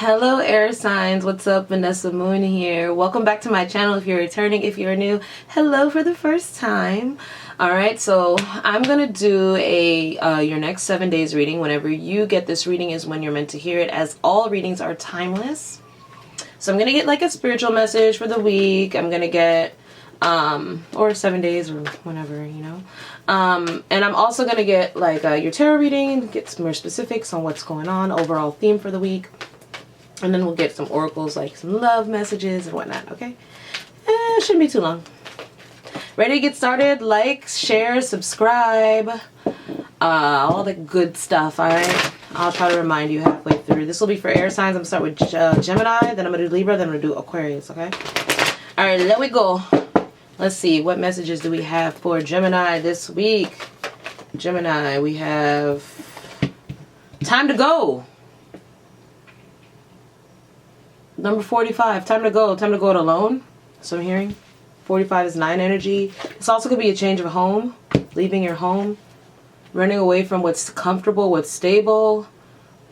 Hello air signs, what's up? Vanessa Moon here. Welcome back to my channel if you're returning. If you're new, hello for the first time. Alright, so I'm gonna do a your next 7 days reading. Whenever you get this reading is when you're meant to hear it, as all readings are timeless. So I'm gonna get like a spiritual message for the week. I'm gonna get or 7 days or whenever, you know. And I'm also gonna get like your tarot reading, get some more specifics on what's going on, overall theme for the week. And then we'll get some oracles, like some love messages and whatnot, okay? It shouldn't be too long. Ready to get started? Like, share, subscribe, all the good stuff, alright? I'll try to remind you halfway through. This will be for air signs. I'm going to start with Gemini, then I'm going to do Libra, then I'm going to do Aquarius, okay? Alright, let we go. Let's see, what messages do we have for Gemini this week? Gemini, we have time to go. Number 45, time to go it alone. So I'm hearing 45 is 9 energy. It's also going to be a change of home, leaving your home, running away from what's comfortable, what's stable,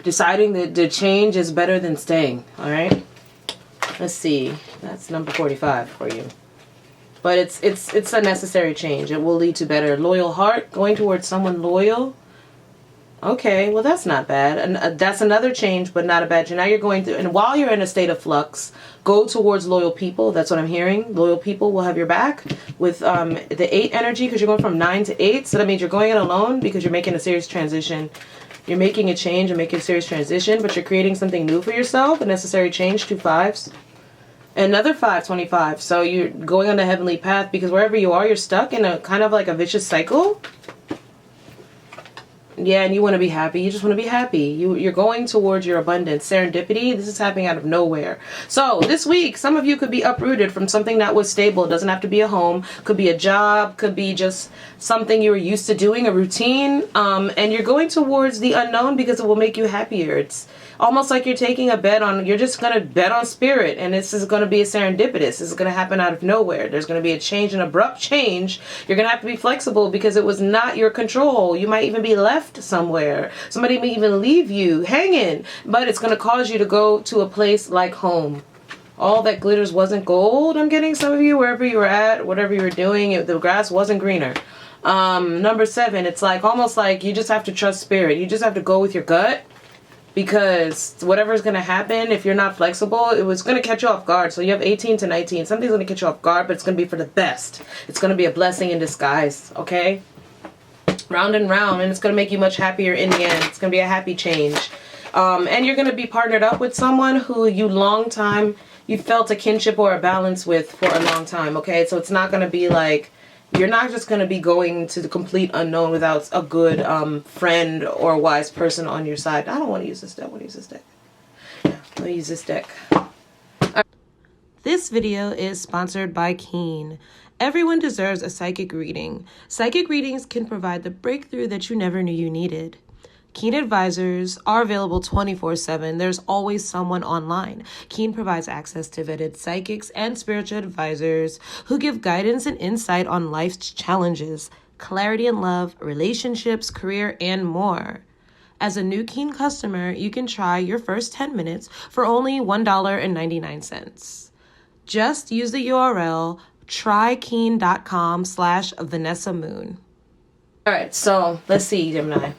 deciding that the change is better than staying. All right. Let's see. That's number 45 for you. But it's a necessary change. It will lead to better. Loyal heart, going towards someone loyal. Okay, well that's not bad. And that's another change, but not a bad change. Now you're going through, and while you're in a state of flux, go towards loyal people. That's what I'm hearing. Loyal people will have your back with the 8 energy, because you're going from 9 to 8. So that means you're going in alone because you're making a serious transition. You're making a change and making a serious transition, but you're creating something new for yourself. A necessary change, 2 5s. Another 5, 25. So you're going on the heavenly path, because wherever you are, you're stuck in a kind of like a vicious cycle. Yeah, and you want to be happy. You just want to be happy. You're going towards your abundance. Serendipity, this is happening out of nowhere. So this week, some of you could be uprooted from something that was stable. It doesn't have to be a home. Could be a job. Could be just something you were used to doing, a routine. And you're going towards the unknown because it will make you happier. It's almost like you're taking a bet on, you're just going to bet on spirit. And this is going to be a serendipitous. This is going to happen out of nowhere. There's going to be a change, an abrupt change. You're going to have to be flexible because it was not your control. You might even be left somewhere. Somebody may even leave you hanging, but it's going to cause you to go to a place like home. All that glitters wasn't gold. I'm getting some of you, wherever you were at, whatever you were doing, the grass wasn't greener. Number 7, it's like almost like you just have to trust spirit. You just have to go with your gut, because whatever is going to happen, if you're not flexible, it was going to catch you off guard. So you have 18 to 19. Something's going to catch you off guard, but it's going to be for the best. It's going to be a blessing in disguise, okay? Round and round, and it's going to make you much happier in the end. It's going to be a happy change. And you're going to be partnered up with someone who you felt a kinship or a balance with for a long time, okay? So it's not going to be like, you're not just going to be going to the complete unknown without a good friend or wise person on your side. I don't want to use this deck. I want to use this deck. Yeah, I'll use this deck. This video is sponsored by Keen. Everyone deserves a psychic reading. Psychic readings can provide the breakthrough that you never knew you needed. Keen advisors are available 24/7. There's always someone online. Keen provides access to vetted psychics and spiritual advisors who give guidance and insight on life's challenges, clarity in love, relationships, career, and more. As a new Keen customer, you can try your first 10 minutes for only $1.99. Just use the URL trykeen.com/VanessaMoon. All right, so let's see, Gemini.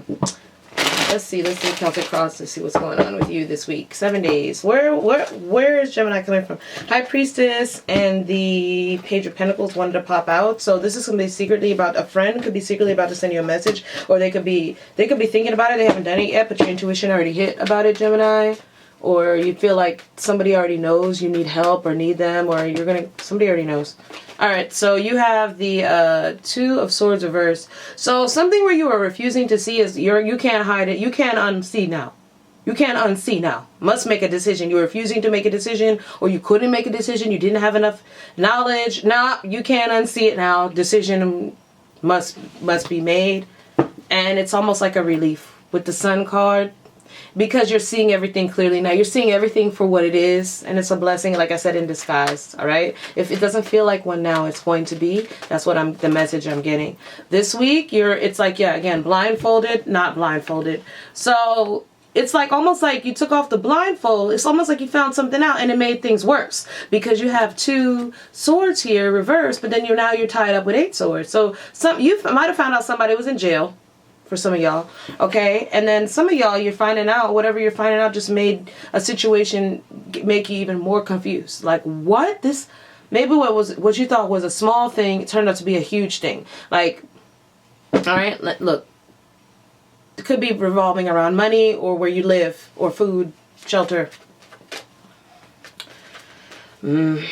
Let's see, count across to see what's going on with you this week. 7 days. Where is Gemini coming from? High Priestess and the Page of Pentacles wanted to pop out. So this is going to be secretly about a friend, could be secretly about to send you a message, or they could be thinking about it. They haven't done it yet, but your intuition already hit about it, Gemini. Or you feel like somebody already knows you need help or need them, or somebody already knows. All right, so you have the 2 of Swords reversed. So something where you are refusing to see is you can't hide it. You can't unsee now. You can't unsee now. Must make a decision. You're refusing to make a decision, or you couldn't make a decision. You didn't have enough knowledge. Nah, you can't unsee it now. Decision must be made, and it's almost like a relief with the Sun card. Because you're seeing everything clearly now. You're seeing everything for what it is. And it's a blessing, like I said, in disguise. All right. If it doesn't feel like one now, it's going to be. That's what the message I'm getting. This week, it's like, yeah, again, blindfolded, not blindfolded. So it's like almost like you took off the blindfold. It's almost like you found something out and it made things worse because you have 2 swords here reversed, but then you're tied up with 8 swords. So you might have found out somebody was in jail for some of y'all, okay? And then some of y'all, you're finding out, whatever you're finding out just made a situation make you even more confused. Like, what? This, maybe what you thought was a small thing turned out to be a huge thing. Like, all right, look. It could be revolving around money or where you live or food, shelter. You're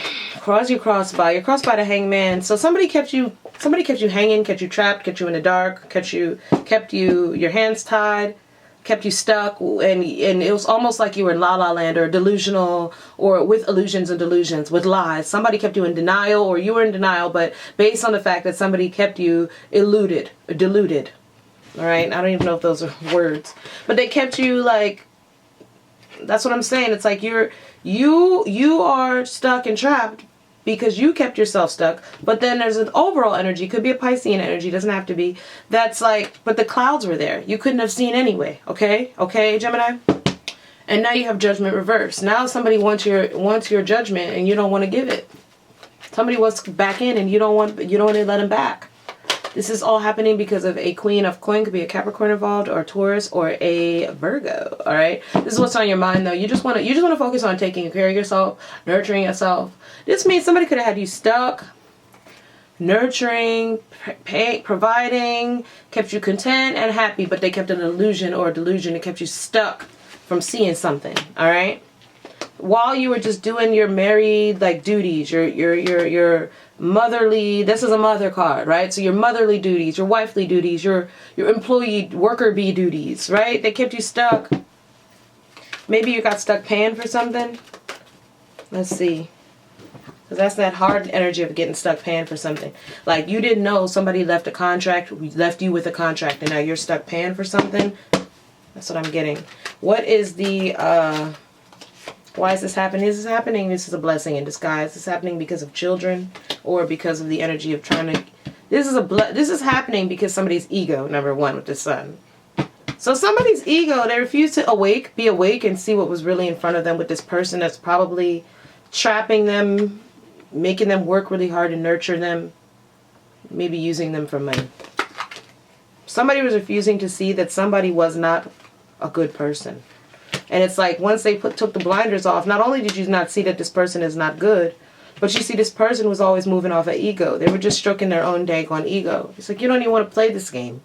crossed by the hangman. So somebody kept you hanging, kept you trapped, kept you in the dark, kept you your hands tied, kept you stuck, and it was almost like you were in La La Land or delusional or with illusions and delusions, with lies. Somebody kept you in denial or you were in denial, but based on the fact that somebody kept you deluded. All right, I don't even know if those are words, but they kept you like. That's what I'm saying. It's like you are stuck and trapped because you kept yourself stuck. But then there's an overall energy. Could be a Piscean energy. Doesn't have to be. That's like, but the clouds were there. You couldn't have seen anyway. Okay, Gemini. And now you have Judgment reversed. Now somebody wants your judgment and you don't want to give it. Somebody wants back in and you don't want to let them back. This is all happening because of a Queen of Coin. Could be a Capricorn involved, or a Taurus, or a Virgo. All right. This is what's on your mind, though. You just want to focus on taking care of yourself, nurturing yourself. This means somebody could have had you stuck, nurturing, providing, kept you content and happy, but they kept an illusion or a delusion. It kept you stuck from seeing something. All right. While you were just doing your married like duties, your motherly, this is a mother card, right? So your motherly duties, your wifely duties, your employee worker bee duties, right? They kept you stuck. Maybe you got stuck paying for something. Let's see. Because that's that hard energy of getting stuck paying for something. Like you didn't know somebody left you with a contract and now you're stuck paying for something. That's what I'm getting. What is the why is this happening? This is a blessing in disguise. This is happening because of children or because of the energy of trying to... This is happening because somebody's ego, number one, with the sun. So somebody's ego, they refuse to be awake and see what was really in front of them with this person that's probably trapping them, making them work really hard to nurture them, maybe using them for money. Somebody was refusing to see that somebody was not a good person. And it's like once they took the blinders off, not only did you not see that this person is not good, but you see this person was always moving off of ego. They were just stroking their own daggone ego. It's like, you don't even want to play this game.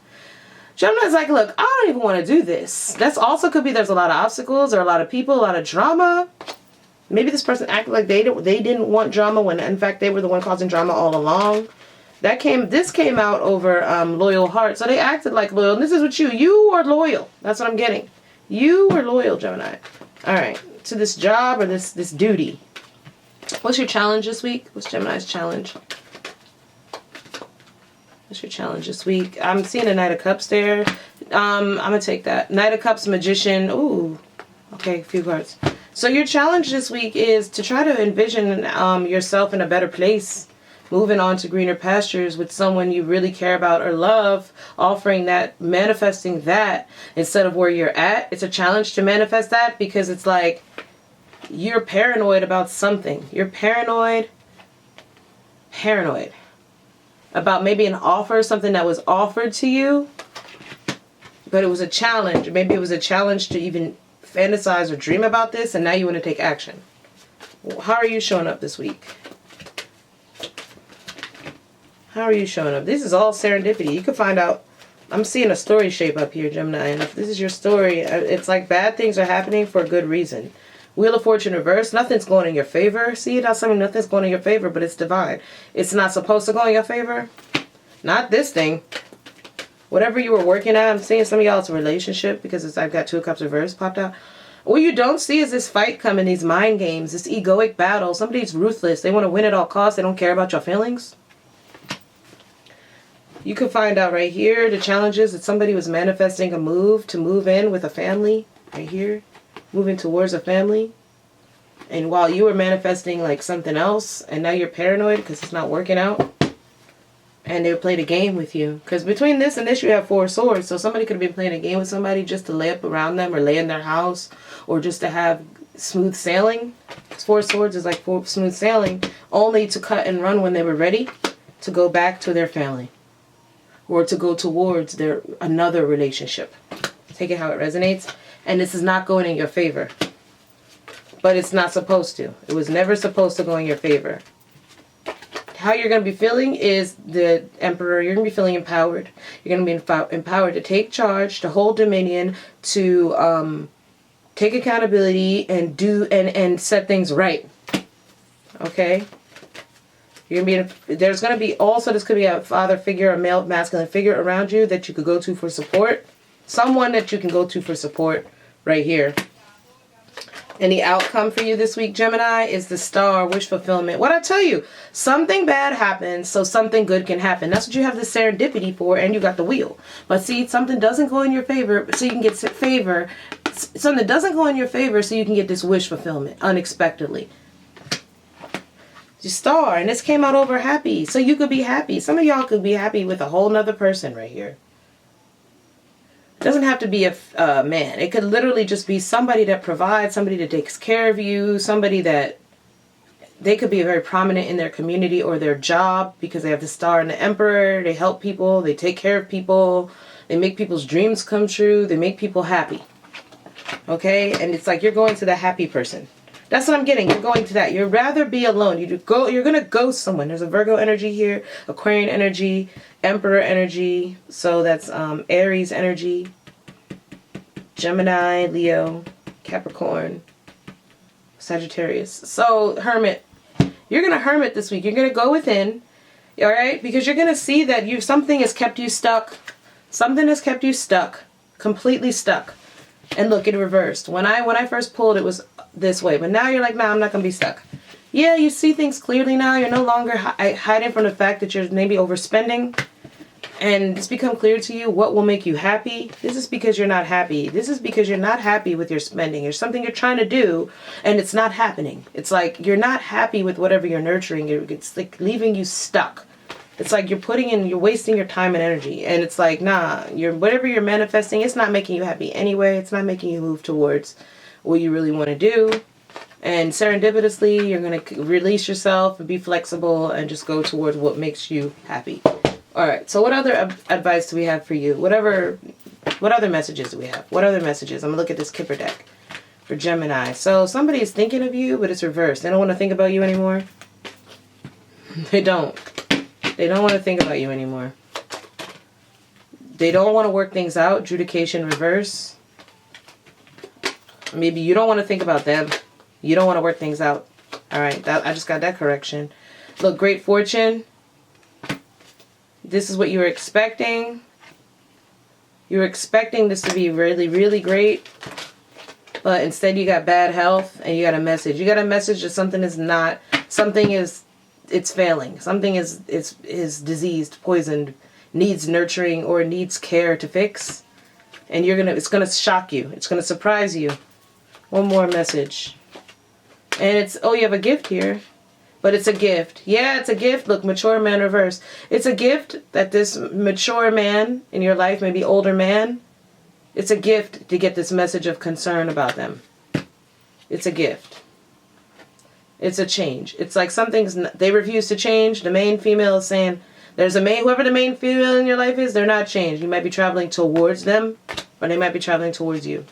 Gemini's like, look, I don't even want to do this. That's also could be there's a lot of obstacles or a lot of people, a lot of drama. Maybe this person acted like they didn't want drama when in fact they were the one causing drama all along. This came out over loyal heart. So they acted like loyal. And this is what you are loyal. That's what I'm getting. You were loyal, Gemini. All right, to this job or this duty. What's your challenge this week? What's Gemini's challenge? What's your challenge this week? I'm seeing a Knight of Cups there. I'm gonna take that. Knight of Cups, Magician. Ooh, okay, a few cards. So your challenge this week is to try to envision yourself in a better place. Moving on to greener pastures with someone you really care about or love, offering that, manifesting that instead of where you're at. It's a challenge to manifest that because it's like you're paranoid about something. You're paranoid about maybe an offer, something that was offered to you, but it was a challenge. Maybe it was a challenge to even fantasize or dream about this, and now you want to take action. How are you showing up this week? How are you showing up? This is all serendipity. You could find out. I'm seeing a story shape up here, Gemini. And if this is your story, it's like bad things are happening for a good reason. Wheel of Fortune reverse. Nothing's going in your favor. See, that's something nothing's going in your favor, but it's divine. It's not supposed to go in your favor. Not this thing. Whatever you were working at, I'm seeing some of y'all's relationship because I've got 2 of Cups reverse popped out. What you don't see is this fight coming, these mind games, this egoic battle. Somebody's ruthless. They want to win at all costs. They don't care about your feelings. You could find out right here, the challenge is that somebody was manifesting a move to move in with a family. Right here. Moving towards a family. And while you were manifesting like something else, and now you're paranoid because it's not working out. And they played a game with you. Because between this and this, you have 4 swords. So somebody could have been playing a game with somebody just to lay up around them or lay in their house. Or just to have smooth sailing. 4 swords is like smooth sailing. Only to cut and run when they were ready to go back to their family. Or to go towards another relationship. Take it how it resonates. And this is not going in your favor. But it's not supposed to. It was never supposed to go in your favor. How you're going to be feeling is the Emperor. You're going to be feeling empowered. You're going to be empowered to take charge, to hold dominion, to take accountability, and and set things right. Okay? You're going to be there's going to be also, this could be a father figure, a male masculine figure around you that you could go to for support. Someone that you can go to for support right here. And the outcome for you this week, Gemini, is the Star, wish fulfillment. What I tell you, something bad happens so something good can happen. That's what you have the serendipity for, and you got the wheel. But see, something doesn't go in your favor, so you can get favor. Something doesn't go in your favor, so you can get this wish fulfillment unexpectedly. The Star, and this came out over happy, so you could be happy. Some of y'all could be happy with a whole nother person right here. It doesn't have to be a man. It could literally just be somebody that provides, somebody that takes care of you, somebody that they could be very prominent in their community or their job because they have the Star and the Emperor. They help people. They take care of people. They make people's dreams come true. They make people happy. Okay? And it's like you're going to the happy person. That's what I'm getting. You're going to that. You'd rather be alone. You're going to ghost someone. There's a Virgo energy here, Aquarian energy, Emperor energy. So that's Aries energy, Gemini, Leo, Capricorn, Sagittarius. So Hermit. You're going to hermit this week. You're going to go within. All right? Because you're going to see that something has kept you stuck. Something has kept you stuck. Completely stuck. And look, it reversed. When I first pulled, it was this way. But now you're like, nah, I'm not going to be stuck. Yeah, you see things clearly now. You're no longer hiding from the fact that you're maybe overspending. And it's become clear to you what will make you happy. This is because you're not happy. This is because you're not happy with your spending. There's something you're trying to do, and it's not happening. It's like you're not happy with whatever you're nurturing. It's like leaving you stuck. It's like you're wasting your time and energy. And it's like, nah, whatever you're manifesting, it's not making you happy anyway. It's not making you move towards what you really want to do. And serendipitously, you're going to release yourself and be flexible and just go towards what makes you happy. All right. So what other advice do we have for you? What other messages do we have? What other messages? I'm going to look at this Kipper deck for Gemini. So somebody is thinking of you, but it's reversed. They don't want to think about you anymore. They don't. They don't want to think about you anymore. They don't want to work things out. Adjudication reverse. Maybe you don't want to think about them. You don't want to work things out. All right. I just got that correction. Look, great fortune. This is what you were expecting. You were expecting this to be really, really great. But instead you got bad health and you got a message. You got a message that it's failing. Something is diseased, poisoned, needs nurturing or needs care to fix. And it's gonna shock you. It's gonna surprise you. One more message. And you have a gift here. But it's a gift. Yeah, it's a gift. Look, mature man reverse. It's a gift that this mature man in your life, maybe older man, it's a gift to get this message of concern about them. It's a gift. It's a change. It's like they refuse to change. The main female is saying, whoever the main female in your life is, they're not changed. You might be traveling towards them, or they might be traveling towards you.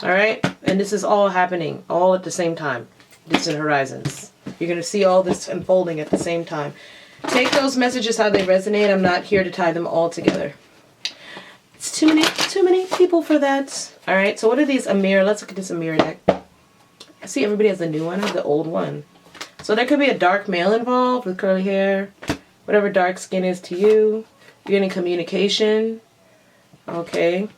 All right? And this is all happening all at the same time. Distant horizons. You're going to see all this unfolding at the same time. Take those messages how they resonate. I'm not here to tie them all together. It's too many people for that. All right, so what are these Amir? Let's look at this Amir deck. I see everybody has a new one. I have the old one. So there could be a dark male involved with curly hair. Whatever dark skin is to you. You're getting communication. Okay.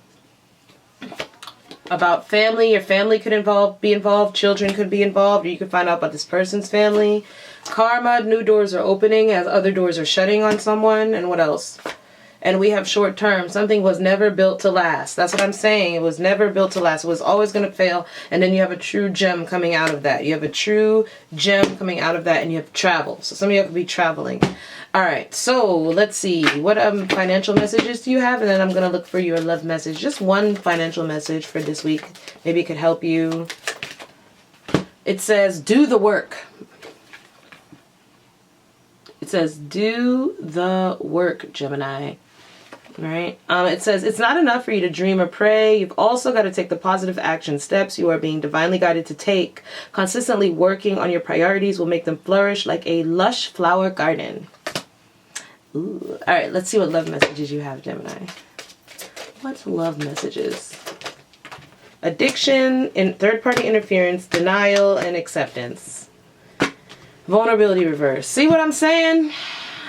About family. Your family could be involved. Children could be involved. Or you could find out about this person's family. Karma. New doors are opening as other doors are shutting on someone. And what else? And we have short term. Something was never built to last. That's what I'm saying. It was never built to last. It was always going to fail. And then you have a true gem coming out of that. You have a true gem coming out of that. And you have travel. So some of you could be traveling. All right, so let's see. What financial messages do you have? And then I'm going to look for your love message. Just one financial message for this week. Maybe it could help you. It says, do the work. It says, do the work, Gemini. All right. It says, it's not enough for you to dream or pray. You've also got to take the positive action steps you are being divinely guided to take. Consistently working on your priorities will make them flourish like a lush flower garden. Ooh. All right, let's see what love messages you have, Gemini. What's love messages? Addiction, third-party interference, denial, and acceptance. Vulnerability reverse. See what I'm saying?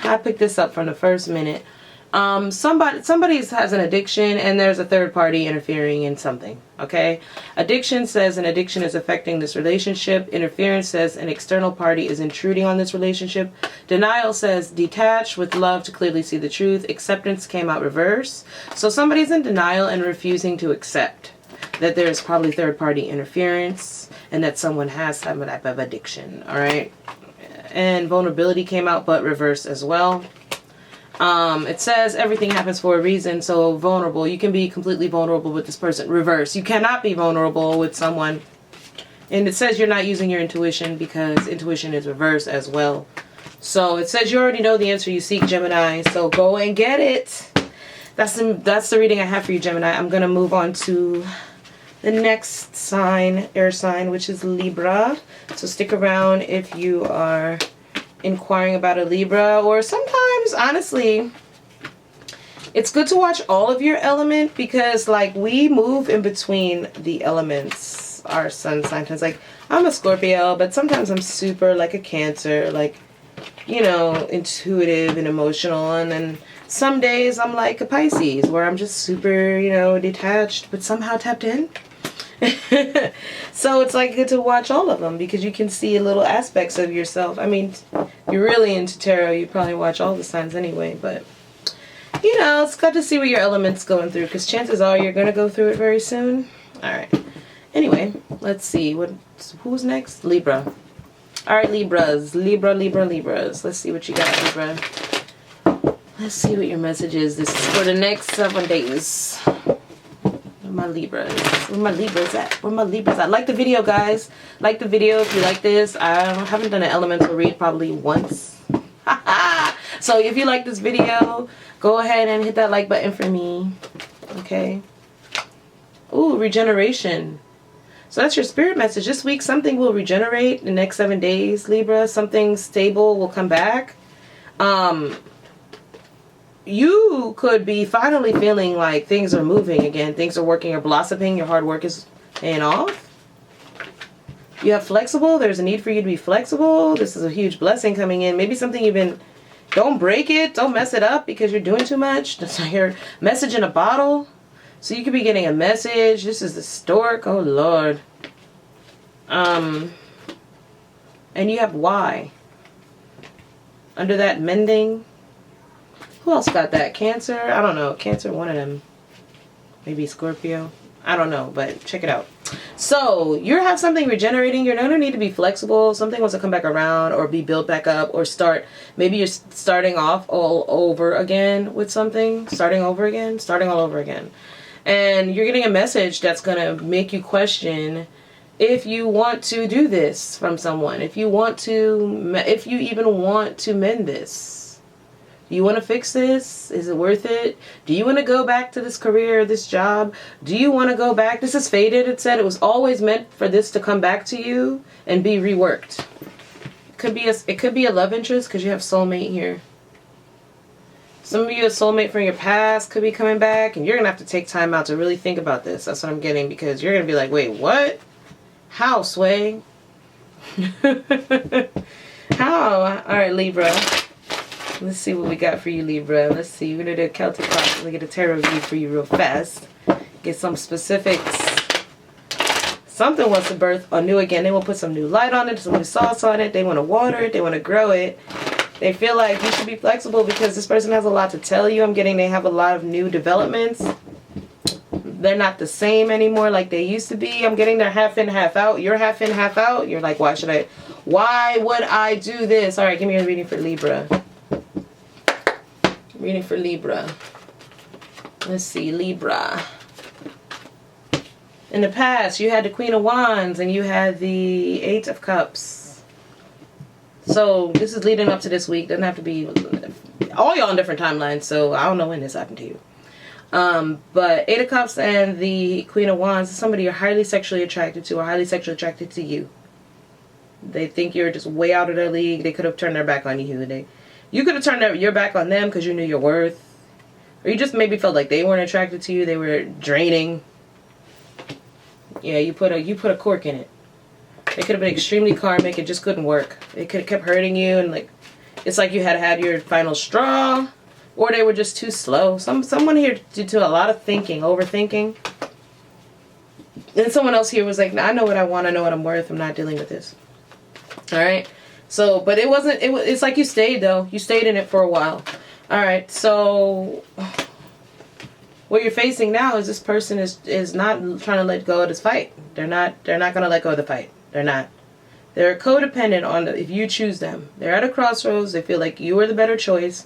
I picked this up from the first minute. Somebody has an addiction and there's a third party interfering in something. Okay. Addiction says an addiction is affecting this relationship. Interference says an external party is intruding on this relationship. Denial says detach with love to clearly see the truth. Acceptance came out reverse. So somebody's in denial and refusing to accept that there's probably third party interference and that someone has some type of addiction. All right. And vulnerability came out but reverse as well. It says everything happens for a reason, so vulnerable. You can be completely vulnerable with this person. Reverse. You cannot be vulnerable with someone. And it says you're not using your intuition because intuition is reverse as well. So it says you already know the answer you seek, Gemini, so go and get it. That's the reading I have for you, Gemini. I'm going to move on to the next sign, air sign, which is Libra. So stick around if you are inquiring about a Libra, or sometimes honestly it's good to watch all of your element because like we move in between the elements, our sun signs. Like I'm a Scorpio, but sometimes I'm super like a Cancer, like, you know, intuitive and emotional, and then some days I'm like a Pisces where I'm just super, you know, detached but somehow tapped in. So it's like good to watch all of them because you can see little aspects of yourself. I mean, if you're really into tarot, you probably watch all the signs anyway, but you know, it's good to see what your element's going through because chances are you're going to go through it very soon. All right. Anyway, let's see. Who's next? Libra. All right, Libras. Libras. Let's see what you got, Libra. Let's see what your message is. This is for the next 7 days. Where my Libras? Where my Libras at? Where my Libras at? Like the video, guys. Like the video if you like this. I haven't done an elemental read probably once. So if you like this video, go ahead and hit that like button for me. Okay. Ooh, regeneration. So that's your spirit message. This week something will regenerate in the next 7 days, Libra. Something stable will come back. You could be finally feeling like things are moving again. Things are working or blossoming. Your hard work is paying off. You have flexible. There's a need for you to be flexible. This is a huge blessing coming in. Maybe something you've been... Don't break it. Don't mess it up because you're doing too much. That's your message in a bottle. So you could be getting a message. This is the stork. Oh, Lord. And you have why. Under that, mending. Who else got that? Cancer? I don't know. Cancer, one of them. Maybe Scorpio. I don't know, but check it out. So you have something regenerating. You're going to need to be flexible. Something wants to come back around or be built back up or start. Maybe you're starting off all over again with something. Starting all over again. And you're getting a message that's going to make you question if you want to do this from someone. If you even want to mend this. Do you want to fix this? Is it worth it? Do you want to go back to this career, this job? Do you want to go back? This is fated. It said it was always meant for this to come back to you and be reworked. It could be a love interest because you have soulmate here. Some of you, a soulmate from your past could be coming back, and you're going to have to take time out to really think about this. That's what I'm getting, because you're going to be like, wait, what? How, Sway? How? All right, Libra. Let's see what we got for you, Libra. Let's see. We're going to do a Celtic card. Let me get a tarot read for you real fast. Get some specifics. Something wants to birth anew again. They want to put some new light on it, some new sauce on it. They want to water it. They want to grow it. They feel like you should be flexible because this person has a lot to tell you. I'm getting they have a lot of new developments. They're not the same anymore like they used to be. I'm getting they're half in, half out. You're half in, half out. You're like, why would I do this? All right, give me a reading for Libra. Reading for Libra. Let's see, Libra. In the past, you had the Queen of Wands and you had the Eight of Cups. So this is leading up to this week. Doesn't have to be all y'all on different timelines, so I don't know when this happened to you. But Eight of Cups and the Queen of Wands is somebody you're highly sexually attracted to or highly sexually attracted to you. They think you're just way out of their league. They could have turned their back on you. You could have turned your back on them because you knew your worth. Or you just maybe felt like they weren't attracted to you. They were draining. Yeah, you put a cork in it. It could have been extremely karmic. It just couldn't work. It could have kept hurting you, and like it's like you had your final straw, or they were just too slow. Someone here did a lot of thinking, overthinking. And someone else here was like, I know what I want. I know what I'm worth. I'm not dealing with this. All right. So, but it wasn't. It's like you stayed though. You stayed in it for a while. All right. So what you're facing now is this person is not trying to let go of this fight. They're not going to let go of the fight. They're not. They're codependent on if you choose them. They're at a crossroads. They feel like you are the better choice.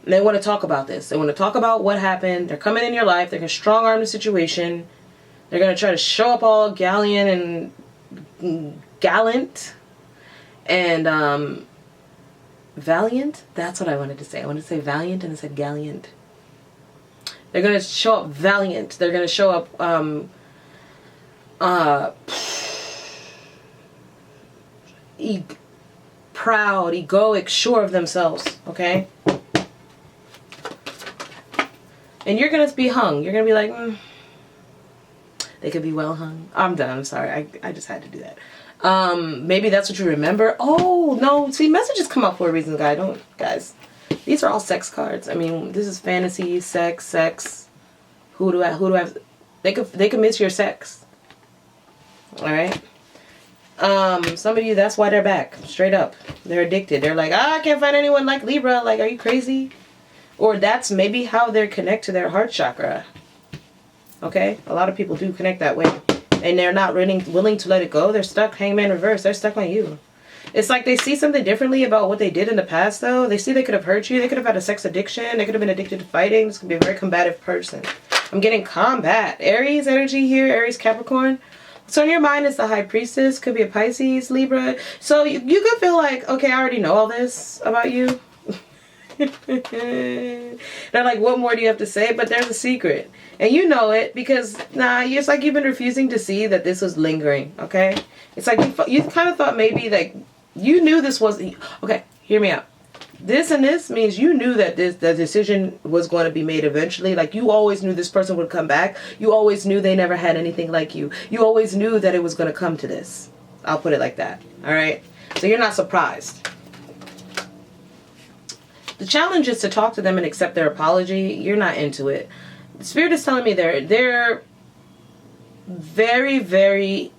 And they want to talk about this. They want to talk about what happened. They're coming in your life. They're going to strong arm the situation. They're going to try to show up all gallant and valiant. That's what I wanted to say. I wanted to say valiant and I said gallant. They're going to show up valiant. They're going to show up proud, egoic, sure of themselves, okay? And you're going to be hung. You're going to be like, they could be well hung. I'm done. I'm sorry. I just had to do that. Maybe that's what you remember. Oh, no. See, messages come up for a reason, guys. These are all sex cards. I mean, this is fantasy, sex. Who do I have? They could miss your sex. All right. Some of you, that's why they're back. Straight up. They're addicted. They're like, I can't find anyone like Libra. Like, are you crazy? Or that's maybe how they connect to their heart chakra. Okay? A lot of people do connect that way. And they're not willing to let it go. They're stuck. Hangman reverse. They're stuck on you. It's like they see something differently about what they did in the past, though. They see they could have hurt you. They could have had a sex addiction. They could have been addicted to fighting. This could be a very combative person. I'm getting combat. Aries energy here. Aries, Capricorn. So in your mind, it's the High Priestess. Could be a Pisces, Libra. So you could feel like, okay, I already know all this about you. They're like, what more do you have to say? But there's a secret. And you know it because, it's like you've been refusing to see that this was lingering, okay? It's like you kind of thought maybe like you knew this was... Okay, hear me out. This and this means you knew that the decision was going to be made eventually. Like you always knew this person would come back. You always knew they never had anything like you. You always knew that it was going to come to this. I'll put it like that, all right? So you're not surprised. The challenge is to talk to them and accept their apology. You're not into it. The Spirit is telling me they're very, very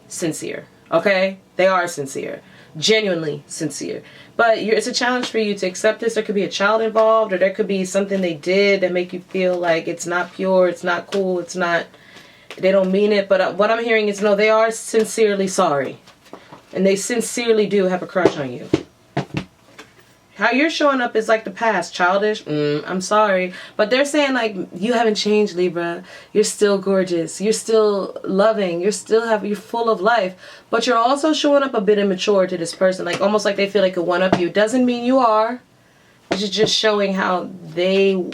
sincere. Okay? They are sincere. Genuinely sincere. But it's a challenge for you to accept this. There could be a child involved, or there could be something they did that make you feel like it's not pure, it's not cool, it's not... They don't mean it. But what I'm hearing is, no, they are sincerely sorry. And they sincerely do have a crush on you. How you're showing up is like the past, childish. I'm sorry. But they're saying like, you haven't changed, Libra. You're still gorgeous. You're still loving. You're full of life. But you're also showing up a bit immature to this person. Like almost like they feel like a one-up you. Doesn't mean you are. It's just showing how they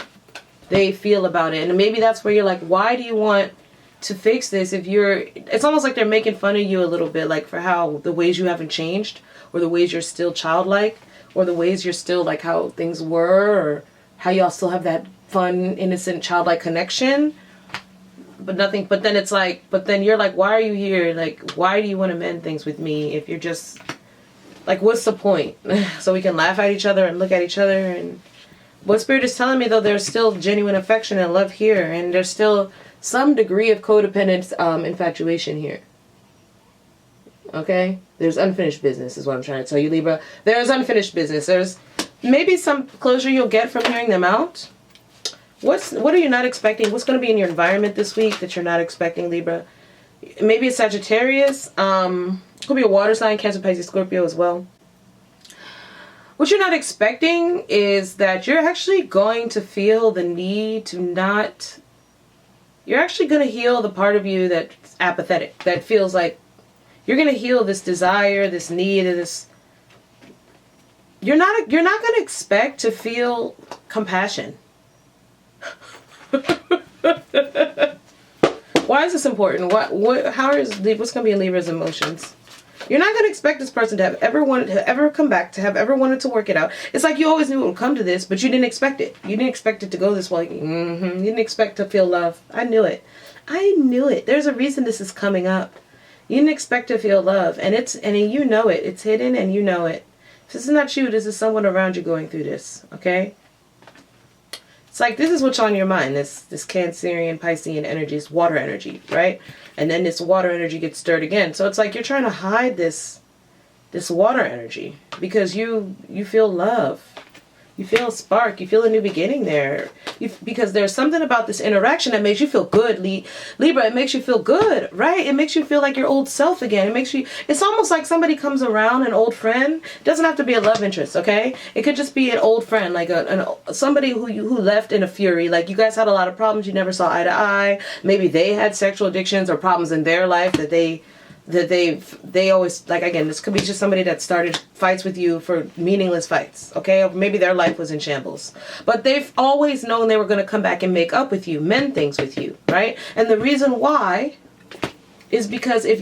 feel about it. And maybe that's where you're like, why do you want to fix this if it's almost like they're making fun of you a little bit, like for how the ways you haven't changed, or the ways you're still childlike, or the ways you're still like how things were, or how y'all still have that fun, innocent, childlike connection. But then it's like, but then you're like, why are you here? Like, why do you want to mend things with me if you're just, like, what's the point? So we can laugh at each other and look at each other. And what Spirit is telling me, though, there's still genuine affection and love here. And there's still some degree of codependent infatuation here. Okay? There's unfinished business is what I'm trying to tell you, Libra. There's unfinished business. There's maybe some closure you'll get from hearing them out. What are you not expecting? What's going to be in your environment this week that you're not expecting, Libra? Maybe it's Sagittarius. Could be a water sign, Cancer, Pisces, Scorpio as well. what you're not expecting is that you're actually going to feel the need to not, you're actually going to heal the part of you that's apathetic, that feels like you're going to heal this desire, this need, this. You're not going to expect to feel compassion. Why is this important? What's going to be in Libra's emotions? You're not going to expect this person to have ever come back, to have ever wanted to work it out. It's like you always knew it would come to this, but you didn't expect it. You didn't expect it to go this way. You didn't expect to feel love. I knew it. I knew it. There's a reason this is coming up. You didn't expect to feel love, and you know it. It's hidden, and you know it. If this is not you, this is someone around you going through this. Okay. It's like this is what's on your mind. This Cancerian, Piscean energy, is water energy, right? And then this water energy gets stirred again. So it's like you're trying to hide this water energy because you feel love. You feel a spark. You feel a new beginning there. Because there's something about this interaction that makes you feel good, Libra. It makes you feel good, right? It makes you feel like your old self again. It's almost like somebody comes around, an old friend. It doesn't have to be a love interest, okay? It could just be an old friend, like somebody who left in a fury. Like you guys had a lot of problems. You never saw eye to eye. Maybe they had sexual addictions or problems in their life that they always, like, again, this could be just somebody that started fights with you for meaningless fights, okay? Or maybe their life was in shambles. But they've always known they were going to come back and make up with you, mend things with you, right? And the reason why is because if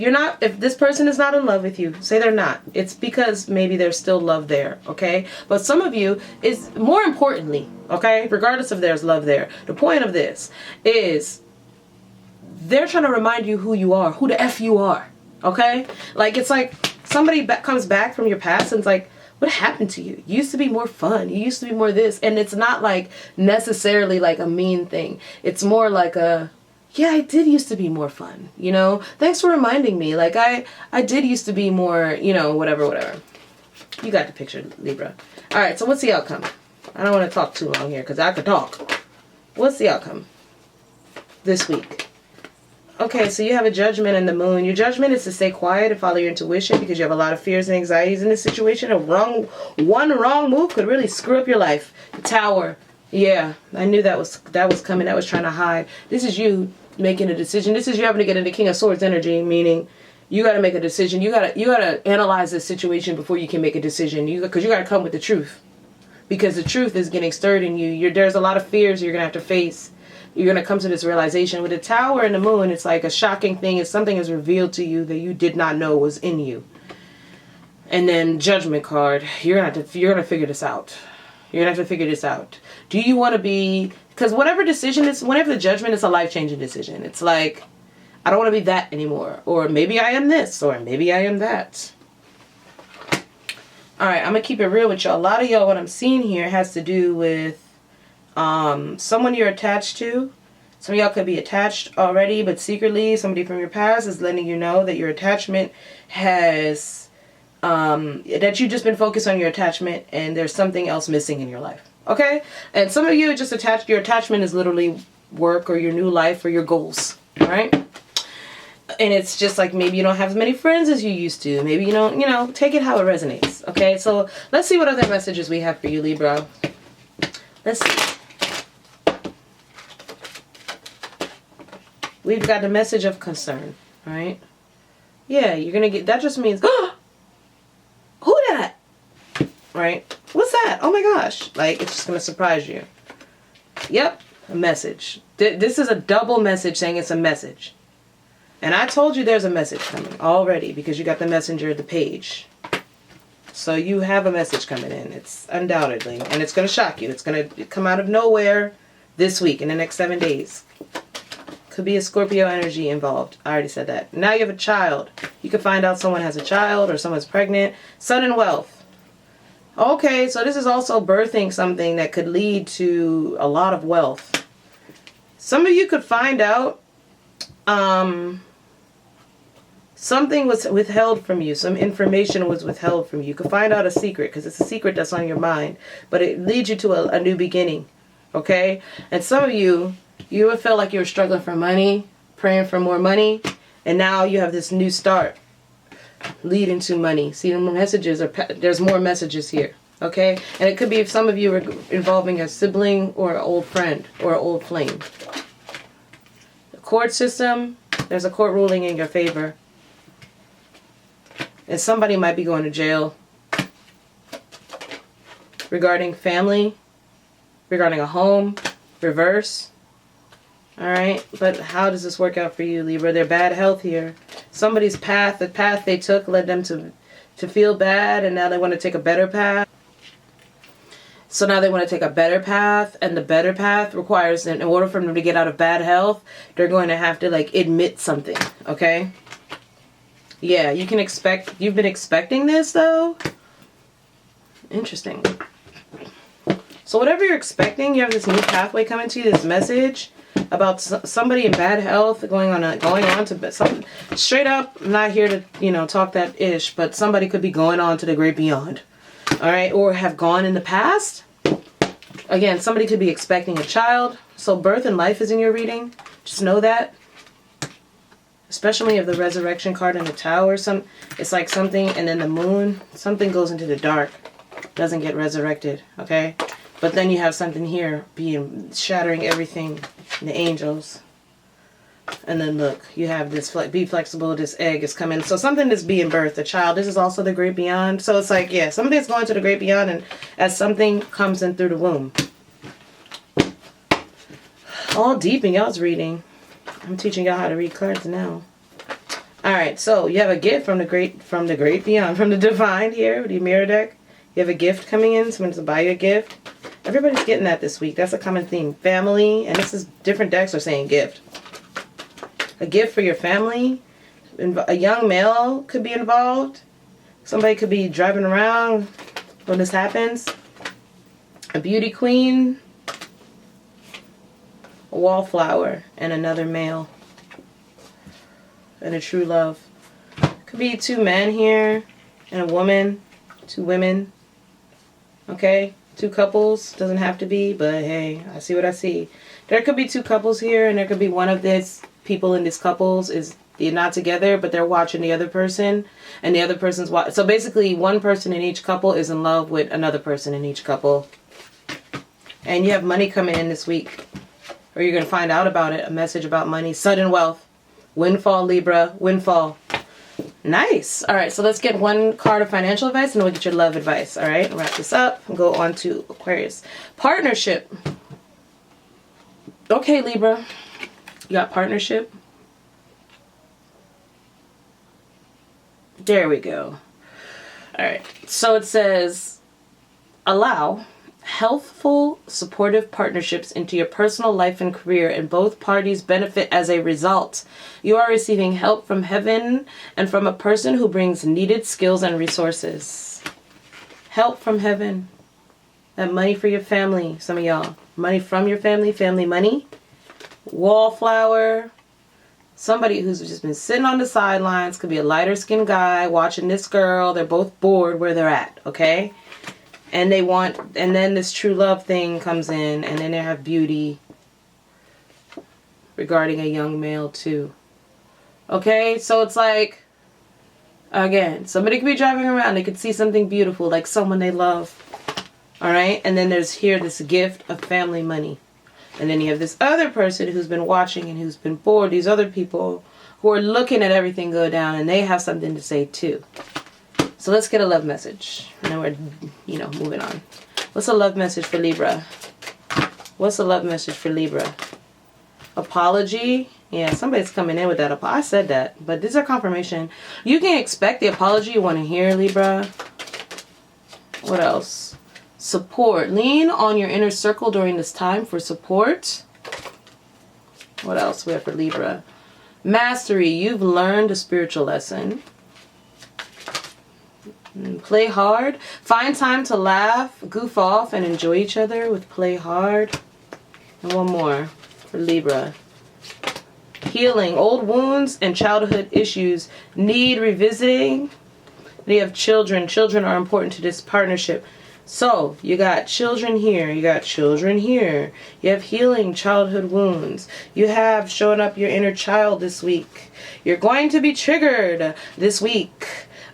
this person is not in love with you, say they're not, it's because maybe there's still love there, okay? But some of you is, more importantly, okay, regardless if there's love there, the point of this is they're trying to remind you who you are, who the F you are. Okay? Like, it's like somebody comes back from your past and it's like, what happened to you? You used to be more fun. You used to be more this. And it's not like necessarily like a mean thing. It's more like yeah, I did used to be more fun. You know? Thanks for reminding me. Like, I did used to be more, you know, whatever. You got the picture, Libra. All right, so what's the outcome? I don't want to talk too long here because I could talk. What's the outcome this week? Okay, so you have a judgment and the moon. Your judgment is to stay quiet and follow your intuition because you have a lot of fears and anxieties in this situation. One wrong move could really screw up your life. The Tower. Yeah, I knew that was coming. That was trying to hide. This is you making a decision. This is you having to get into King of Swords energy, meaning you got to make a decision. You got to analyze this situation before you can make a decision. Because you got to come with the truth. Because the truth is getting stirred in you. There's a lot of fears you're going to have to face. You're going to come to this realization. With the Tower and the moon, it's like a shocking thing. It's something is revealed to you that you did not know was in you. And then Judgment card. You're going to figure this out. You're going to have to figure this out. Do you want to be... Because whatever decision is... Whenever the Judgment is a life-changing decision. It's like, I don't want to be that anymore. Or maybe I am this. Or maybe I am that. Alright, I'm going to keep it real with y'all. A lot of y'all, what I'm seeing here has to do with someone you're attached to. Some of y'all could be attached already, but secretly somebody from your past is letting you know that your attachment has that you've just been focused on your attachment and there's something else missing in your life. Okay? And some of you just attached, your attachment is literally work or your new life or your goals. Alright? And it's just like maybe you don't have as many friends as you used to. Maybe you don't, take it how it resonates. Okay? So let's see what other messages we have for you, Libra. Let's see. We've got the message of concern, right? Yeah, you're going to get, that just means, oh, who that? Right? What's that? Oh my gosh. Like, it's just going to surprise you. Yep, a message. This is a double message saying it's a message. And I told you there's a message coming already because you got the messenger, the page. So you have a message coming in. It's undoubtedly. And it's going to shock you. It's going to come out of nowhere this week in the next 7 days. Could be a Scorpio energy involved. I already said that. Now you have a child. You can find out someone has a child or someone's pregnant. Sun and wealth. Okay, so this is also birthing something that could lead to a lot of wealth. Some of you could find out something was withheld from you. Some information was withheld from you. You could find out a secret because it's a secret that's on your mind. But it leads you to a new beginning. Okay? And some of you... You would feel like you were struggling for money, praying for more money, and now you have this new start leading to money. See, the messages are, there's more messages here, Okay? And it could be if some of you are involving a sibling or an old friend or an old flame. The court system, there's a court ruling in your favor. And somebody might be going to jail. Regarding family, regarding a home, reverse. Alright, but how does this work out for you, Libra? They're bad health here. Somebody's path, the path they took led them to feel bad, and now they want to take a better path. So now they want to take a better path, and the better path requires, in order for them to get out of bad health, they're going to have to like admit something, okay? Yeah, you can expect, you've been expecting this though? Interesting. So whatever you're expecting, you have this new pathway coming to you, this message about somebody in bad health going on to something straight up. I'm not here to, you know, talk that ish, but somebody could be going on to the great beyond. All right, or have gone in the past. Again, somebody could be expecting a child. So birth and life is in your reading. Just know that. Especially when you have the resurrection card in the tower. It's like something, and then the moon, something goes into the dark, doesn't get resurrected, okay? But then you have something here shattering everything, the angels. And then look, you have this, be flexible, this egg is coming. So something is being birthed, a child. This is also the great beyond. So it's like, yeah, somebody's going to the great beyond, and as something comes in through the womb. All deep in y'all's reading. I'm teaching y'all how to read cards now. Alright, so you have a gift from the great beyond, from the divine here with the mirror deck. You have a gift coming in, someone's to buy you a gift. Everybody's getting that this week. That's a common theme. Family, and this is different decks are saying gift. A gift for your family. A young male could be involved. Somebody could be driving around when this happens. A beauty queen. A wallflower. And another male. And a true love. Could be two men here. And a woman. Two women. Okay? Two couples. Doesn't have to be, but hey, I see what I see. There could be two couples here, and there could be one of this people in this couples is they're not together, but they're watching the other person, and the other person's watching. So basically, one person in each couple is in love with another person in each couple. And you have money coming in this week, or you're going to find out about it. A message about money, sudden wealth, windfall, Libra, windfall. Nice. All right, so let's get one card of financial advice, and then we'll get your love advice. All right, wrap this up and go on to Aquarius. Partnership. Okay, Libra. You got partnership. There we go. All right, so it says, allow healthful, supportive partnerships into your personal life and career, and both parties benefit as a result. You are receiving help from heaven and from a person who brings needed skills and resources. Help from heaven. That money for your family, some of y'all. Money from your family, family money. Wallflower. Somebody who's just been sitting on the sidelines. Could be a lighter skinned guy watching this girl. They're both bored where they're at, okay? And then this true love thing comes in, and then they have beauty regarding a young male too. Okay, so it's like, again, somebody could be driving around, they could see something beautiful, like someone they love. Alright, and then there's here this gift of family money. And then you have this other person who's been watching and who's been bored, these other people who are looking at everything go down, and they have something to say too. So let's get a love message. And then we're, moving on. What's a love message for Libra? What's a love message for Libra? Apology. Yeah, somebody's coming in with that. I said that, but these are confirmation. You can expect the apology you want to hear, Libra. What else? Support. Lean on your inner circle during this time for support. What else we have for Libra? Mastery. You've learned a spiritual lesson. Play hard. Find time to laugh, goof off, and enjoy each other with play hard. And one more for Libra. Healing. Old wounds and childhood issues need revisiting. You have children. Children are important to this partnership. So, you got children here. You got children here. You have healing childhood wounds. You have showing up your inner child this week. You're going to be triggered this week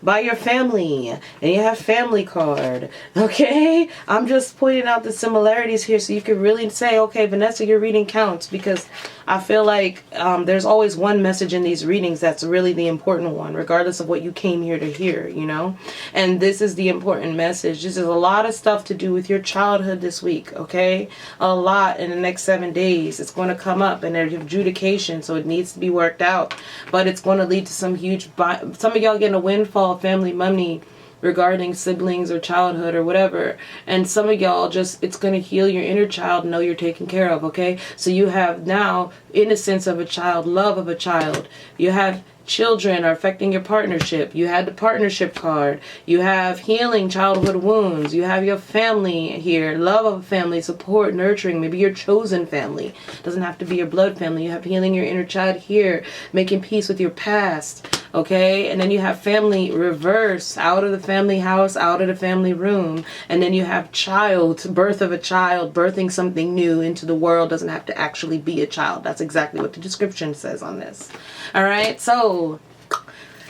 by your family, and you have family card. Okay, I'm just pointing out the similarities here so you can really say, okay, Vanessa, your reading counts, because I feel like there's always one message in these readings that's really the important one, regardless of what you came here to hear, you know. And this is the important message. This is a lot of stuff to do with your childhood this week, okay? A lot in the next 7 days. It's going to come up, and there's adjudication, so it needs to be worked out. But it's going to lead to some huge, some of y'all getting a windfall of family money regarding siblings or childhood or whatever. And some of y'all just, it's going to heal your inner child, know you're taken care of, okay? So you have now innocence of a child, love of a child. You have children are affecting your partnership. You had the partnership card. You have healing childhood wounds. You have your family here, love of a family, support, nurturing, maybe your chosen family. Doesn't have to be your blood family. You have healing your inner child here, making peace with your past, okay? And then you have family reverse, out of the family house, out of the family room. And then you have child, birth of a child, birthing something new into the world. Doesn't have to actually be a child. That's exactly what the description says on this. All right, so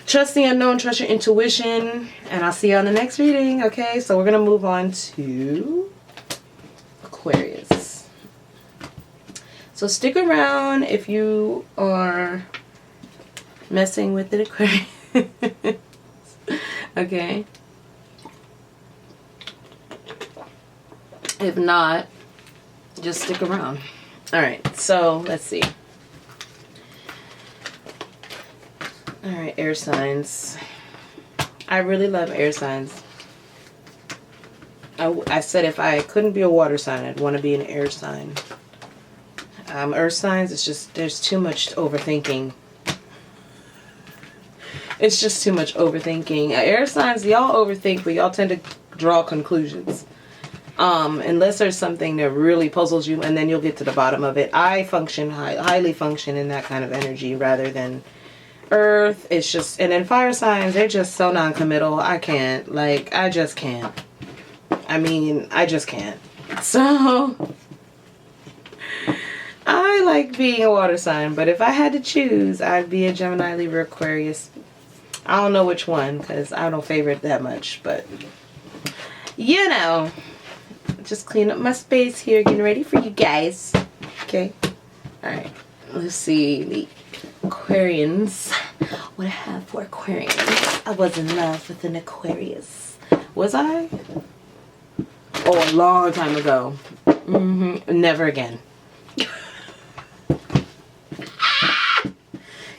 trust the unknown, trust your intuition, and I'll see you on the next reading. Okay, so we're gonna move on to Aquarius. So stick around if you are messing with the Aquarius. Okay. If not, just stick around. All right, so let's see. All right, air signs. I really love air signs. I said if I couldn't be a water sign, I'd want to be an air sign. Earth signs, it's just, there's too much overthinking. It's just too much overthinking. Air signs, y'all overthink, but y'all tend to draw conclusions. Unless there's something that really puzzles you, and then you'll get to the bottom of it. I function, highly function in that kind of energy rather than Earth. It's just, and then fire signs, they're just so non-committal. I can't, like, I just can't. I mean, I just can't. So I like being a water sign, but if I had to choose, I'd be a Gemini, Libra, Aquarius. I don't know which one, because I don't favor it that much, but you know, just clean up my space here, getting ready for you guys. Okay, all right, let's see the Aquarians. What I have for Aquarians. I was in love with an Aquarius. Was I? Oh, a long time ago. Never again.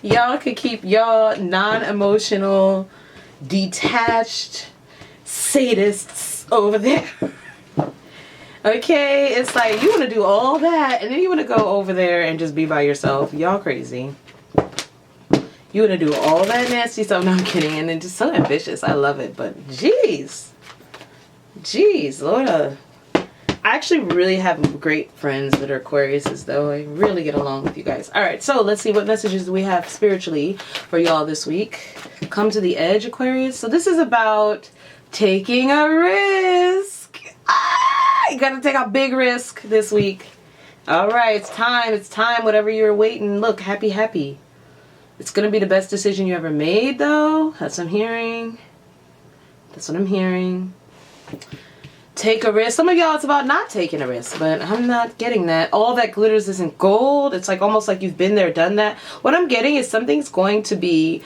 Y'all could keep y'all non-emotional, detached sadists over there. Okay, it's like you want to do all that and then you want to go over there and just be by yourself. Y'all crazy. You want to do all that nasty stuff. No, I'm kidding. And then just so ambitious. I love it. But jeez. Jeez, Lord. I actually really have great friends that are Aquariuses, though. I really get along with you guys. All right, so let's see what messages we have spiritually for y'all this week. Come to the edge, Aquarius. So this is about taking a risk. You got to take a big risk this week. All right, it's time. It's time. Whatever you're waiting. Look, happy, happy. It's going to be the best decision you ever made, though. That's what I'm hearing. That's what I'm hearing. Take a risk. Some of y'all, it's about not taking a risk, but I'm not getting that. All that glitters isn't gold. It's like almost like you've been there, done that. What I'm getting is something's going to be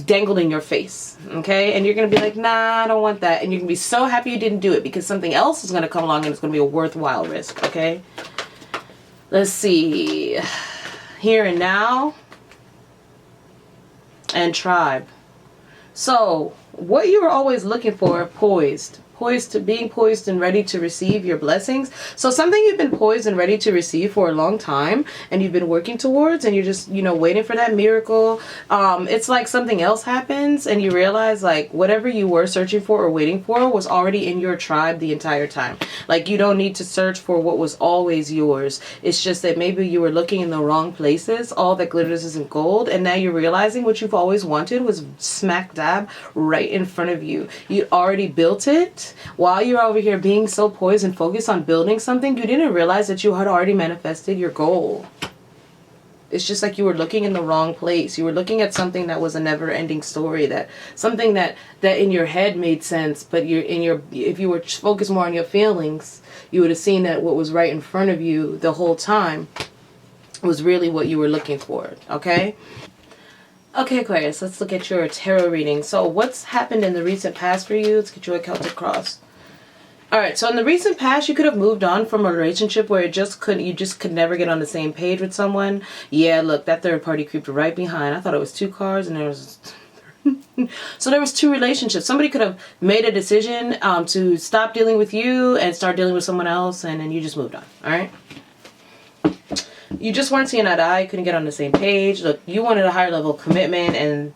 dangled in your face, okay? And you're going to be like, nah, I don't want that. And you're going to be so happy you didn't do it because something else is going to come along and it's going to be a worthwhile risk, okay? Let's see. Here and now. And tribe. So, what you were always looking for, poised to being poised and ready to receive your blessings. So something you've been poised and ready to receive for a long time and you've been working towards and you're just, you know, waiting for that miracle. It's like something else happens and you realize like whatever you were searching for or waiting for was already in your tribe the entire time. Like you don't need to search for what was always yours. It's just that maybe you were looking in the wrong places. All that glitters isn't gold. And now you're realizing what you've always wanted was smack dab right in front of you. You already built it. While you're over here being so poised and focused on building something, you didn't realize that you had already manifested your goal. It's just like you were looking in the wrong place. You were looking at something that was a never-ending story, that something that in your head made sense, but if you were focused more on your feelings, you would have seen that what was right in front of you the whole time was really what you were looking for. Okay? Okay, Aquarius, let's look at your tarot reading. So what's happened in the recent past for you? Let's get you a Celtic cross. Alright, so in the recent past, you could have moved on from a relationship where you just could never get on the same page with someone. Yeah, look, that third party creeped right behind. I thought it was 2 cards and there was... So there was 2 relationships. Somebody could have made a decision to stop dealing with you and start dealing with someone else, and then you just moved on. Alright? You just weren't seeing eye to eye, couldn't get on the same page. Look, you wanted a higher level of commitment,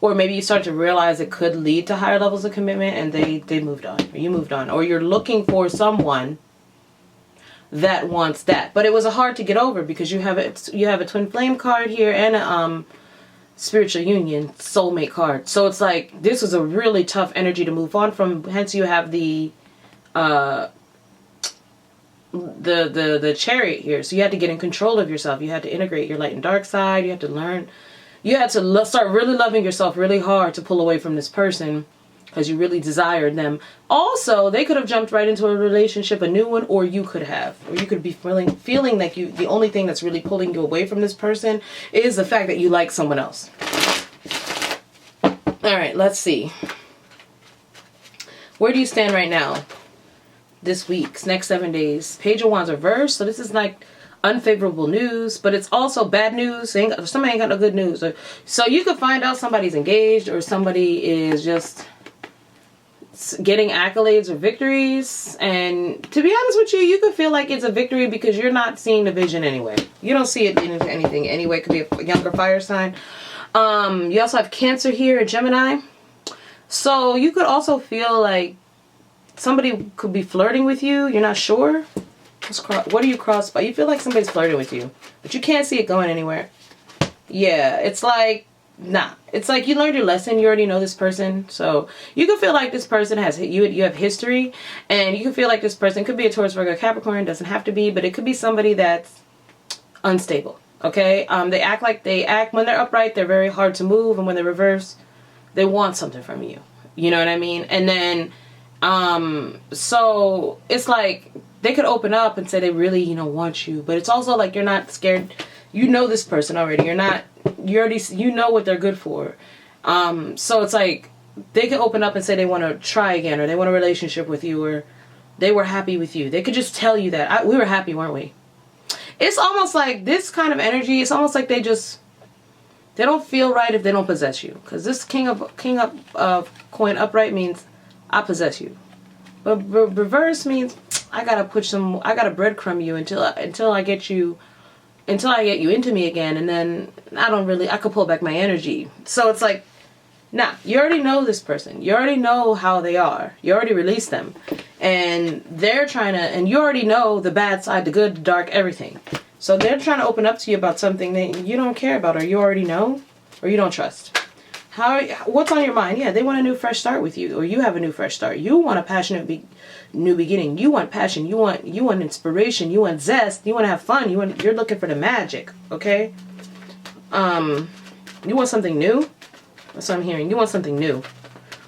or maybe you start to realize it could lead to higher levels of commitment, and they moved on, or you moved on, or you're looking for someone that wants that. But it was hard to get over because you have a twin flame card here and a spiritual union soulmate card. So it's like this was a really tough energy to move on from. Hence, you have the chariot here. So you had to get in control of yourself. You had to integrate your light and dark side. You had to learn. You had to start really loving yourself really hard to pull away from this person because you really desired them. Also, they could have jumped right into a relationship, a new one, or you could have. Or you could be feeling like the only thing that's really pulling you away from this person is the fact that you like someone else. Alright, let's see. Where do you stand right now? This week's next 7 days. Page of Wands reversed. So this is like unfavorable news, but it's also bad news. Somebody ain't got no good news. So you could find out somebody's engaged or somebody is just getting accolades or victories. And to be honest with you, you could feel like it's a victory because you're not seeing the vision anyway. You don't see it into anything anyway. It could be a younger fire sign. You also have Cancer here, a Gemini. So you could also feel like somebody could be flirting with you. You're not sure. What are you crossed by? You feel like somebody's flirting with you, but you can't see it going anywhere. Yeah, it's like, nah. It's like you learned your lesson. You already know this person. So you can feel like this person has, you have history, and you can feel like this person could be a Taurus, Virgo, Capricorn. Doesn't have to be, but it could be somebody that's unstable. Okay? They act when they're upright, they're very hard to move, and when they're reversed, they want something from you. You know what I mean? And then, so it's like, they could open up and say they really, want you. But it's also like you're not scared. You know this person already. You know what they're good for. So it's like they could open up and say they want to try again, or they want a relationship with you, or they were happy with you. They could just tell you that. We were happy, weren't we? It's almost like this kind of energy. It's almost like they don't feel right if they don't possess you. Because this king of coin upright means I possess you. But reverse means I gotta breadcrumb you until I get you into me again, and then I could pull back my energy. So it's like, nah, you already know this person. You already know how they are. You already released them. And they're and you already know the bad side, the good, the dark, everything. So they're trying to open up to you about something that you don't care about, or you already know, or you don't trust. What's on your mind? Yeah, they want a new fresh start with you, or you have a new fresh start. You want a passionate new beginning. You want passion. You want inspiration. You want zest. You want to have fun. You're looking for the magic. Okay. You want something new. That's what I'm hearing. You want something new.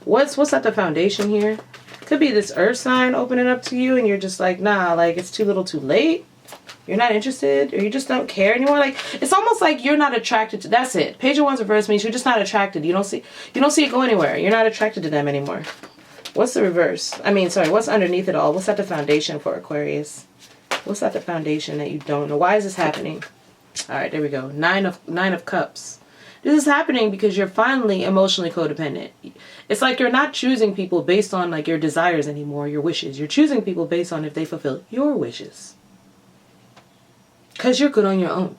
What's at the foundation here? Could be this earth sign opening up to you, and you're just like, nah, like it's too little, too late. You're not interested, or you just don't care anymore. Like, it's almost like you're not attracted to, that's it. Page of Wands reverse means you're just not attracted. You don't see it go anywhere. You're not attracted to them anymore. What's the reverse? What's underneath it all? What's at the foundation for Aquarius? What's at the foundation that you don't know? Why is this happening? All right, there we go. Nine of Cups. This is happening because you're finally emotionally codependent. It's like you're not choosing people based on like your desires anymore, your wishes. You're choosing people based on if they fulfill your wishes. Because you're good on your own.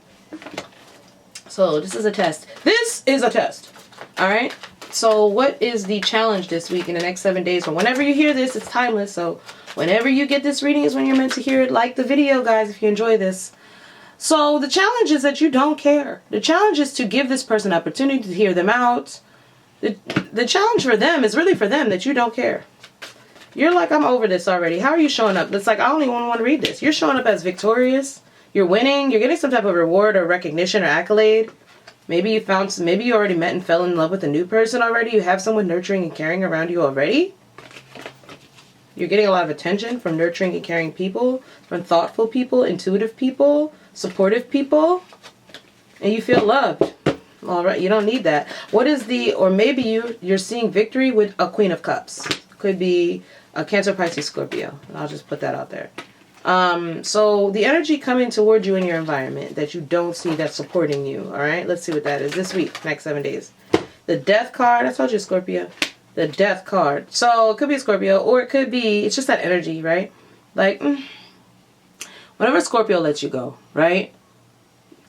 So this is a test. This is a test. Alright? So what is the challenge this week in the next 7 days? Or whenever you hear this, it's timeless. So whenever you get this reading is when you're meant to hear it. Like the video, guys, if you enjoy this. So the challenge is that you don't care. The challenge is to give this person opportunity to hear them out. The challenge for them is really for them that you don't care. You're like, I'm over this already. How are you showing up? It's like, I don't even want to read this. You're showing up as victorious. You're winning. You're getting some type of reward or recognition or accolade. Maybe you already met and fell in love with a new person already. You have someone nurturing and caring around you already. You're getting a lot of attention from nurturing and caring people, from thoughtful people, intuitive people, supportive people. And you feel loved. All right, you don't need that. What is or maybe you're seeing victory with a Queen of Cups. Could be a Cancer, Pisces, Scorpio. I'll just put that out there. So the energy coming toward you in your environment that you don't see that's supporting you. All right, let's see what that is this week, next 7 days. The Death card. I told you Scorpio. The Death card. So it could be a Scorpio, or it could be, it's just that energy, right? Like, whenever Scorpio lets you go, right?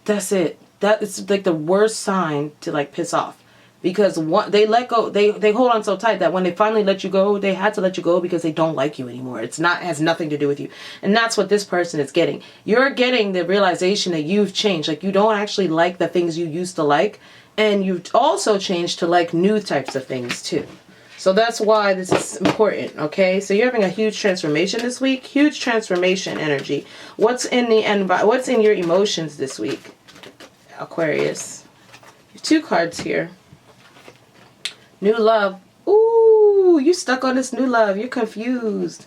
That's it. That is like the worst sign to like piss off, because they let go, they hold on so tight that when they finally let you go, they had to let you go because they don't like you anymore. It has nothing to do with you. And that's what this person is getting. You're getting the realization that you've changed. Like, you don't actually like the things you used to like, and you've also changed to like new types of things too. So that's why this is important, okay? So you're having a huge transformation this week. Huge transformation energy. What's in your emotions this week, Aquarius? You have 2 cards here. New love. Ooh, you stuck on this new love. You're confused.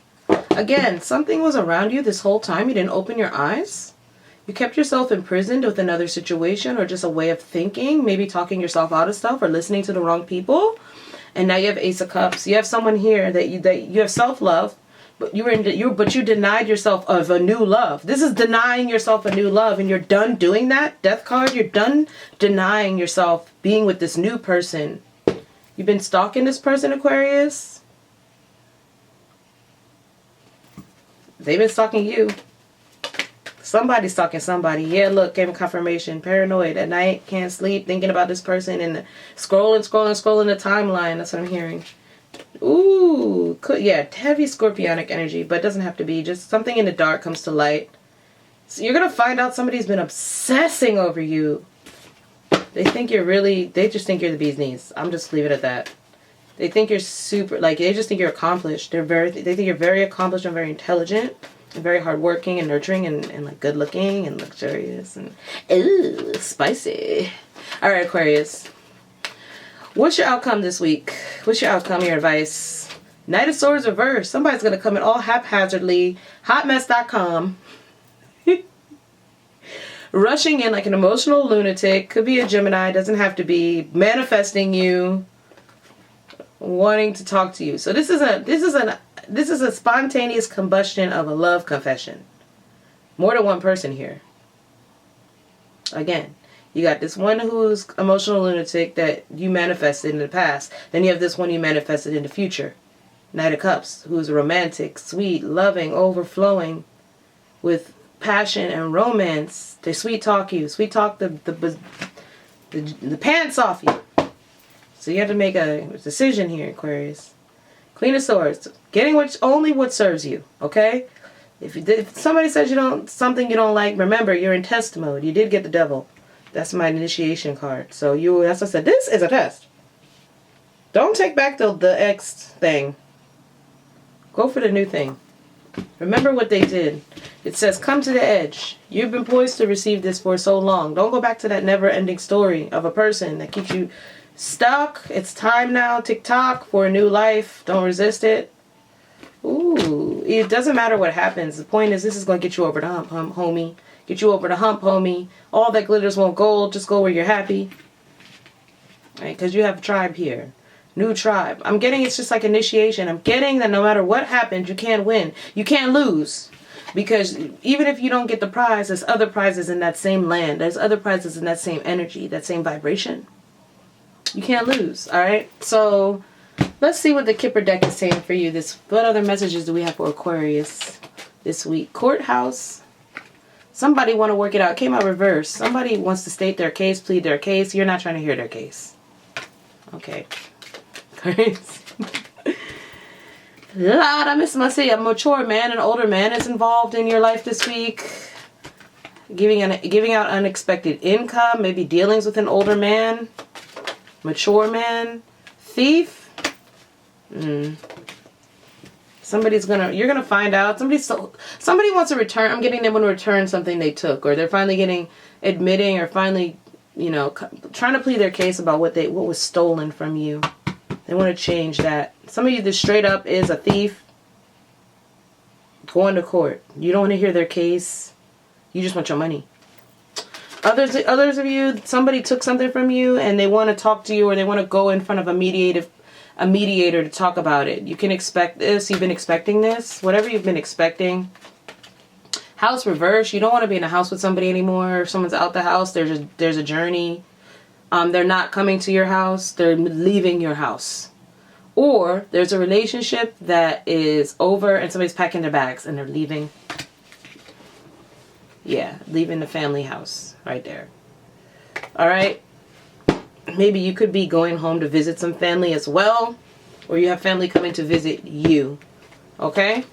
Again, something was around you this whole time. You didn't open your eyes. You kept yourself imprisoned with another situation or just a way of thinking. Maybe talking yourself out of stuff or listening to the wrong people. And now you have Ace of Cups. You have someone here that you have self-love, but you denied yourself of a new love. This is denying yourself a new love, and you're done doing that. Death card. You're done denying yourself being with this new person. You've been stalking this person, Aquarius. They've been stalking you. Somebody's stalking somebody. Yeah, look, gave me confirmation. Paranoid at night, can't sleep, thinking about this person, and scrolling the timeline. That's what I'm hearing. Ooh, yeah, heavy scorpionic energy, but it doesn't have to be. Just something in the dark comes to light. So you're going to find out somebody's been obsessing over you. They just think you're the bee's knees. I'm just leave it at that. They think you're they just think you're accomplished. They think you're very accomplished and very intelligent. Very hardworking and nurturing and like good looking and luxurious and ooh, spicy. All right, Aquarius. What's your outcome this week? What's your outcome, your advice? Knight of Swords reverse. Somebody's going to come in all haphazardly. Hotmess.com. Rushing in like an emotional lunatic. Could be a Gemini. Doesn't have to be. Manifesting you. Wanting to talk to you. So this is a spontaneous combustion of a love confession. More than one person here. Again, you got this one who's emotional lunatic that you manifested in the past. Then you have this one you manifested in the future. Knight of Cups, who's romantic, sweet, loving, overflowing with passion and romance. They sweet talk you. Sweet talk the pants off you. So you have to make a decision here, Aquarius. Queen of Swords. Getting only what serves you, okay? If somebody says something you don't like, remember, you're in test mode. You did get the Devil. That's my initiation card. So that's what I said. This is a test. Don't take back the ex thing. Go for the new thing. Remember what they did. It says, come to the edge. You've been poised to receive this for so long. Don't go back to that never-ending story of a person that keeps you stuck. It's time now, tick-tock, for a new life. Don't resist it. Ooh, it doesn't matter what happens. The point is, this is going to get you over the hump, homie. Get you over the hump, homie. All that glitters won't gold. Just go where you're happy. Right? Because you have a tribe here. New tribe. I'm getting it's just like initiation. I'm getting that no matter what happens, you can't win. You can't lose. Because even if you don't get the prize, there's other prizes in that same land. There's other prizes in that same energy, that same vibration. You can't lose, all right? So let's see what the Kipper deck is saying for you. What other messages do we have for Aquarius this week? Courthouse. Somebody want to work it out. It came out reverse. Somebody wants to state their case, plead their case. You're not trying to hear their case. Okay. Aquarius. Lord, I must say a mature man, an older man is involved in your life this week. Giving out unexpected income. Maybe dealings with an older man. Mature man. Thief. Somebody's You're gonna find out. Somebody wants to return. I'm getting them to return something they took, or they're finally admitting, or finally, trying to plead their case about what was stolen from you. They want to change that. Some of you, this straight up is a thief going to court. You don't want to hear their case. You just want your money. Others of you, somebody took something from you and they want to talk to you, or they want to go in front of a mediator to talk about it. You can expect this. You've been expecting this. Whatever you've been expecting. House reverse. You don't want to be in a house with somebody anymore. If someone's out the house, there's a journey. They're not coming to your house. They're leaving your house. Or there's a relationship that is over and somebody's packing their bags and they're leaving. Yeah, leaving the family house right there. All right. Maybe you could be going home to visit some family as well. Or you have family coming to visit you. Okay?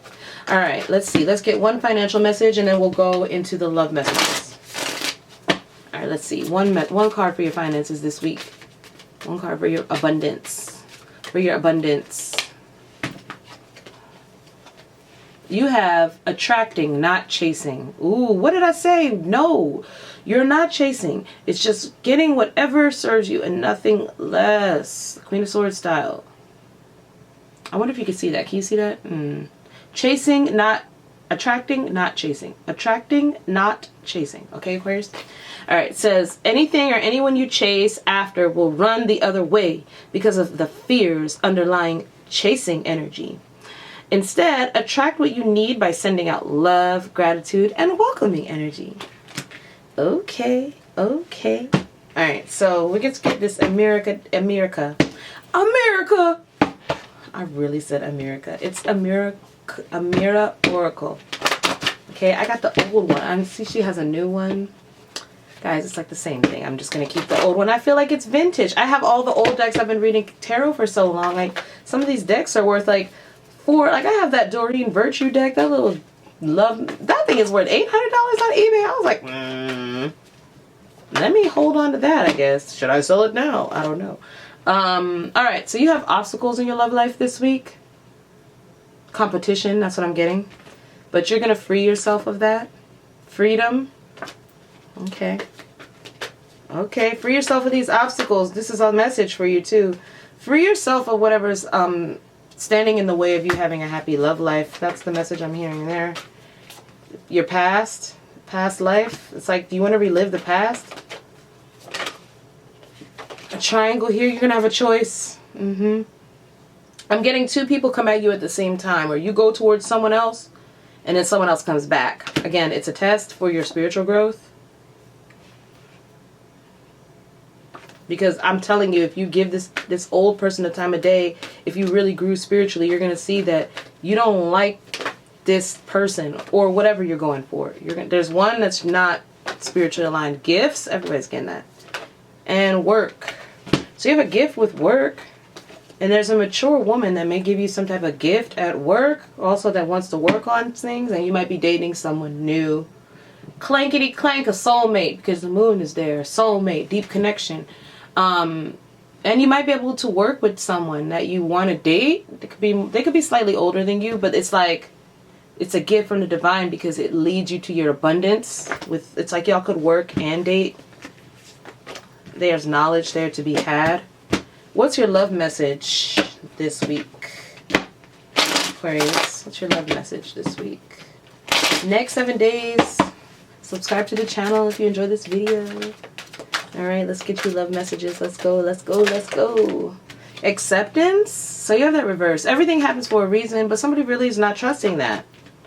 All right, let's see. Let's get one financial message and then we'll go into the love messages. All right, let's see. One card for your finances this week. One card for your abundance. For your abundance. You have attracting, not chasing. Ooh, what did I say? No, you're not chasing. It's just getting whatever serves you and nothing less. Queen of Swords style. I wonder if you can see that. Can you see that? Chasing, not attracting, not chasing. Attracting, not chasing. Okay, Aquarius? All right, it says, anything or anyone you chase after will run the other way because of the fears underlying chasing energy. Instead, attract what you need by sending out love, gratitude, and welcoming energy. Okay. All right, so we get to get this America. I really said America. It's Amira Oracle. Okay, I got the old one. I see she has a new one. Guys, it's like the same thing. I'm just going to keep the old one. I feel like it's vintage. I have all the old decks. I've been reading tarot for so long. Like, some of these decks are worth like I have that Doreen Virtue deck. That little love. That thing is worth $800 on eBay. I was like, let me hold on to that, I guess. Should I sell it now? I don't know. All right, so you have obstacles in your love life this week. Competition, that's what I'm getting. But you're going to free yourself of that. Freedom. Okay, free yourself of these obstacles. This is a message for you too. Free yourself of whatever's standing in the way of you having a happy love life. That's the message I'm hearing there. Your past life. It's like, do you want to relive the past? A triangle here, you're going to have a choice. I'm getting two people come at you at the same time, or you go towards someone else and then someone else comes back. Again, it's a test for your spiritual growth. Because I'm telling you, if you give this old person the time of day, if you really grew spiritually, you're going to see that you don't like this person or whatever you're going for. There's one that's not spiritually aligned. Gifts, everybody's getting that. And work. So you have a gift with work. And there's a mature woman that may give you some type of gift at work. Also that wants to work on things. And you might be dating someone new. Clankety clank, a soulmate. Because the moon is there. Soulmate, deep connection. And you might be able to work with someone that you want to date. They could be slightly older than you, but it's like, it's a gift from the divine because it leads you to your abundance. It's like y'all could work and date. There's knowledge there to be had. What's your love message this week, Aquarius? What's your love message this week? Next 7 days. Subscribe to the channel if you enjoyed this video. Alright, let's get you love messages. Let's go. Acceptance. So you have that reverse. Everything happens for a reason, but somebody really is not trusting that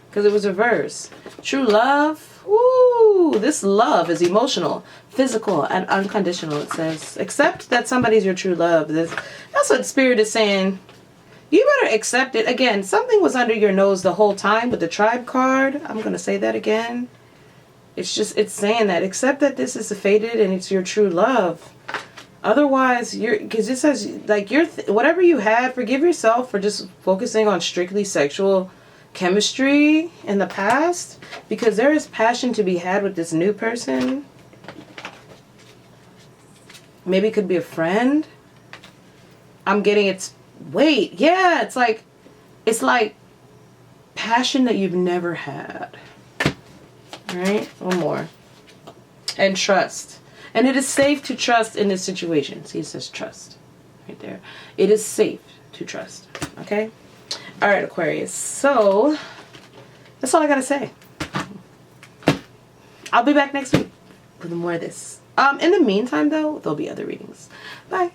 because it was reverse. True love. Woo! This love is emotional, physical, and unconditional. It says, accept that somebody's your true love. That's what Spirit is saying. You better accept it. Again, something was under your nose the whole time with the tribe card. I'm going to say that again. It's saying that. Accept that this is fated and it's your true love. Otherwise, because it says, like, whatever you had, forgive yourself for just focusing on strictly sexual chemistry in the past. Because there is passion to be had with this new person. Maybe it could be a friend. I'm getting it's like passion that you've never had. All right, one more. And trust. And it is safe to trust in this situation. See, it says trust right there. It is safe to trust. Okay? All right, Aquarius. So, that's all I got to say. I'll be back next week with more of this. In the meantime, though, there'll be other readings. Bye.